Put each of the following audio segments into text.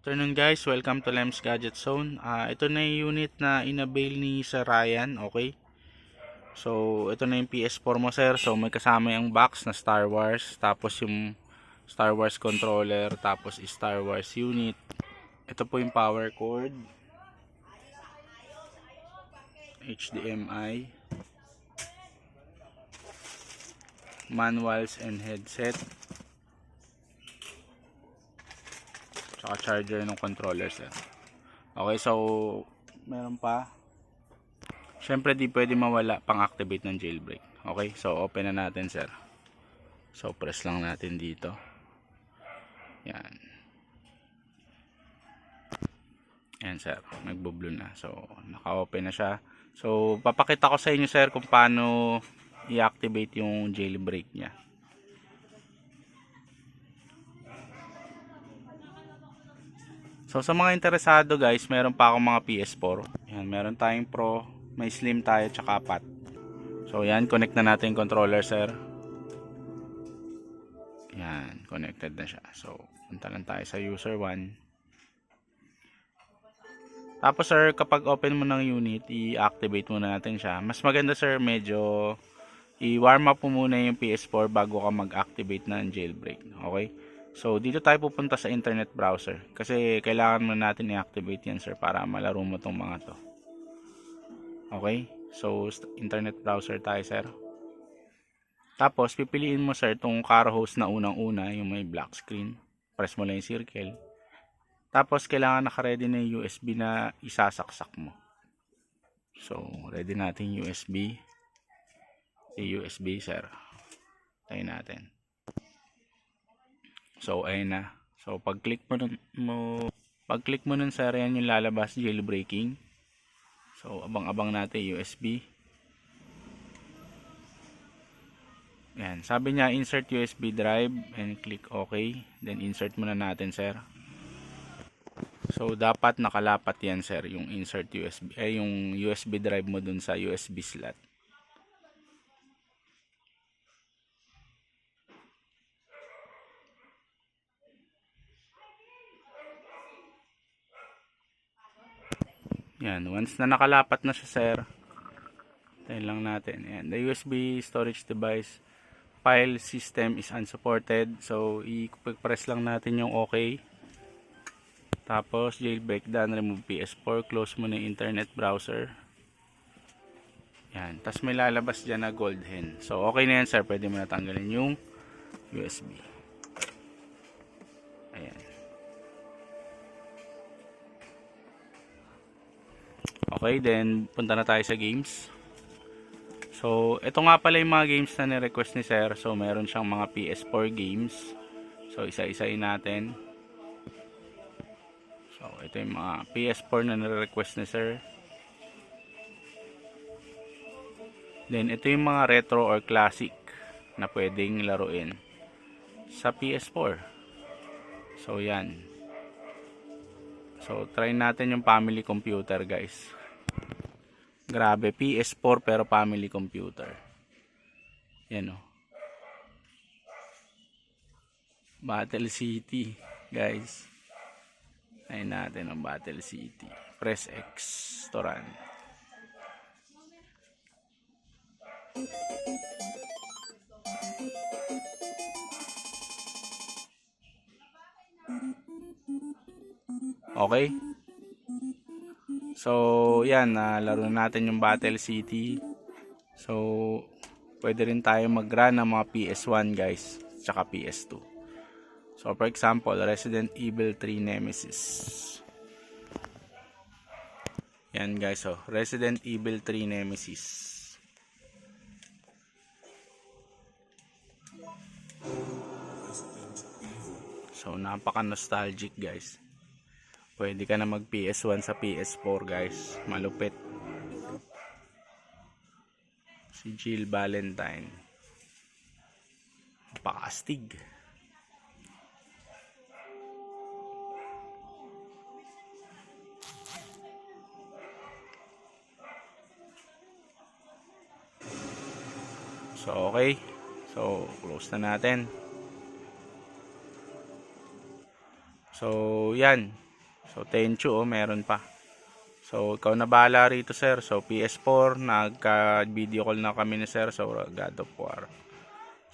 Afternoon guys, welcome to Lems Gadget Zone. Ito na yung unit na inavail ni Sir Ryan, okay? So, ito na yung PS4 mo sir. So, may kasama yung box na Star Wars, tapos yung Star Wars controller, tapos Star Wars unit. Ito po yung power cord, HDMI, manuals and headset, tsaka charger ng controller sir. Okay, so meron pa. Syempre di pwede mawala pang activate ng jailbreak. Okay, so open na natin sir. So press lang natin dito. Yan. Yan sir, nagbo-blue na. So naka-open na siya. So papakita ko sa inyo sir kung paano i-activate yung jailbreak niya. So sa mga interesado guys, meron pa akong mga PS4. Yan, meron tayong Pro, may Slim tayo tsaka Fat. So yan, connect na natin yung controller sir. Yan, connected na siya. So punta lang tayo sa user 1. Tapos sir, kapag open mo ng unit, i-activate muna natin siya. Mas maganda sir, medyo i-warm up mo muna yung PS4 bago ka mag-activate ng jailbreak. Okay? So dito tayo pupunta sa internet browser. Kasi kailangan mo natin i-activate yan sir para malaro mo tong mga to. Okay? So internet browser tayo sir. Tapos pipiliin mo sir tong car host na unang-una, yung may black screen. Press mo lang yung circle. Tapos kailangan naka-ready na yung USB na isasaksak mo. So ready natin USB. USB sir. Tayo natin. So ayun na. So pag-click mo nun sir, yan yung lalabas, jailbreaking. So abang-abang natin USB. Yan, sabi niya insert USB drive and click OK. Then insert muna natin sir. So dapat nakalapat yan sir, yung insert USB yung USB drive mo dun sa USB slot. Yan, once na nakalapat na siya sir, tayo lang natin. Yan, the USB storage device file system is unsupported. So i-press lang natin yung OK. Tapos jailbreak done, remove PS4, close mo na yung internet browser. Yan, tapos may lalabas dyan na gold hen. So okay na yan sir, pwede mo na tanggalin yung USB. Ayan. Okay, then punta na tayo sa games. So ito nga pala yung mga games na ni-request ni sir. So meron siyang mga PS4 games. So isa-isain natin. So ito yung mga PS4 na ni-request ni sir. Then ito yung mga retro or classic na pwedeng laruin sa PS4. So yan. So try natin yung family computer guys. Grabe, PS4 pero family computer. Yan o. Battle City guys. Ayun natin ang Battle City. Press X to run. Okay. So yan, laro natin yung Battle City. So pwede rin tayo mag-run ng mga PS1 guys, tsaka PS2. So for example, Resident Evil 3 Nemesis. Yan guys, so Resident Evil 3 Nemesis. So napaka-nostalgic guys. Pwede ka na mag PS1 sa PS4 guys. Malupit. Si Jill Valentine. Napaka-astig. So okay. So close na natin. So yan. So Tenchu, oh, meron pa. So ikaw na bahala rito sir. So PS4, nagka-video call na kami ni sir. So God of War.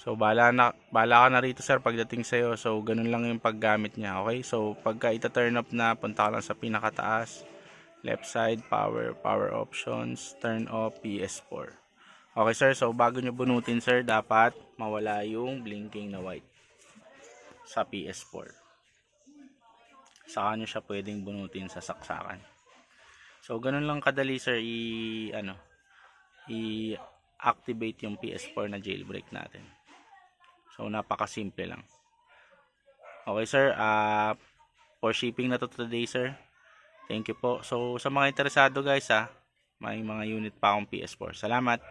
So bahala ka na rito sir pagdating sa'yo. So ganun lang yung paggamit niya. Okay, so pagka ita-turn up na, punta ka lang sa pinakataas, left side, power options, turn off PS4. Okay sir, so bago nyo bunutin sir, dapat mawala yung blinking na white sa PS4. Saka nyo siya pwedeng bunutin sa saksakan. So ganun lang kadali sir i-activate yung PS4 na jailbreak natin. So napakasimple lang. Okay sir, for shipping na to today sir. Thank you po. So sa mga interesado guys may mga unit pa akong PS4. Salamat.